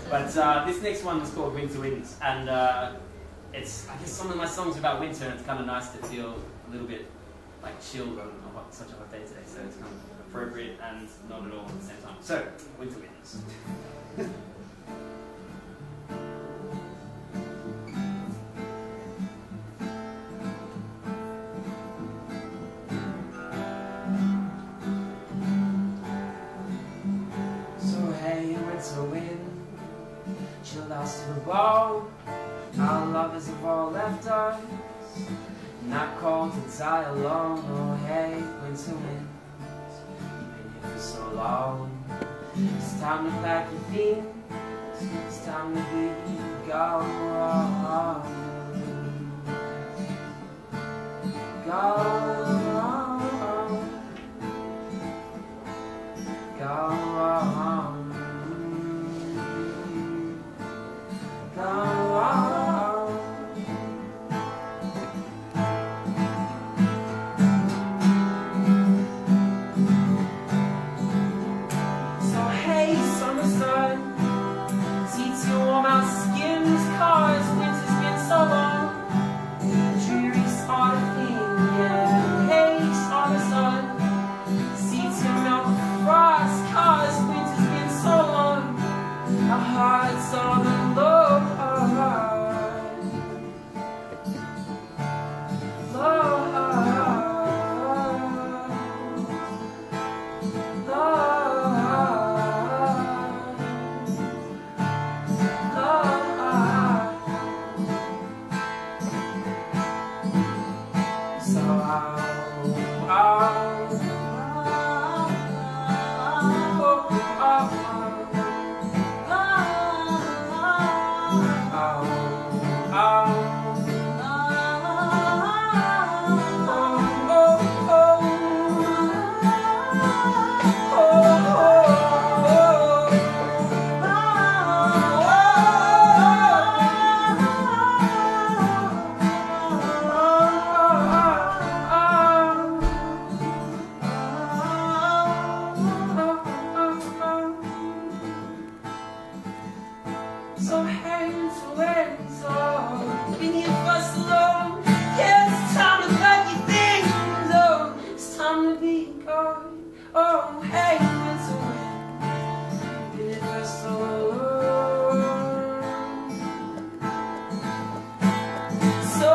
But this next one is called Winter Winds, and it's, I guess, some of my songs are about winter, and it's kind of nice to feel a little bit like chilled on such a hot day today, so it's kind of appropriate and not at all at the same time. So, Winter Winds. Winter wind, chilled us to the bone. Our lovers have all left us, not called to die alone. Oh hey, winter winds, you've been here for so long. It's time to pack your things, it's time to be gone. Gone, gone. Hearts on the low, so hey, so winds, oh, been here for so long. Yeah, it's time to pack your things, oh, it's time to be gone. Oh, hey, winter wind, been here for so long. So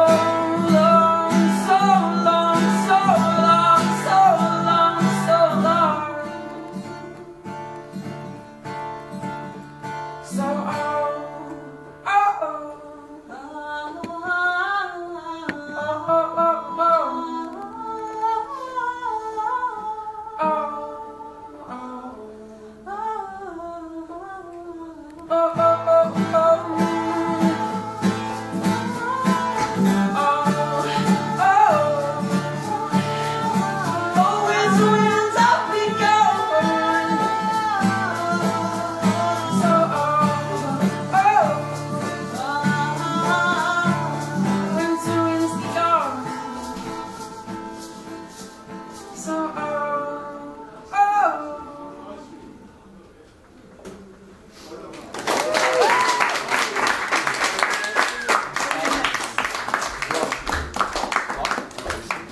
long, so long, so long, so long, so long. So so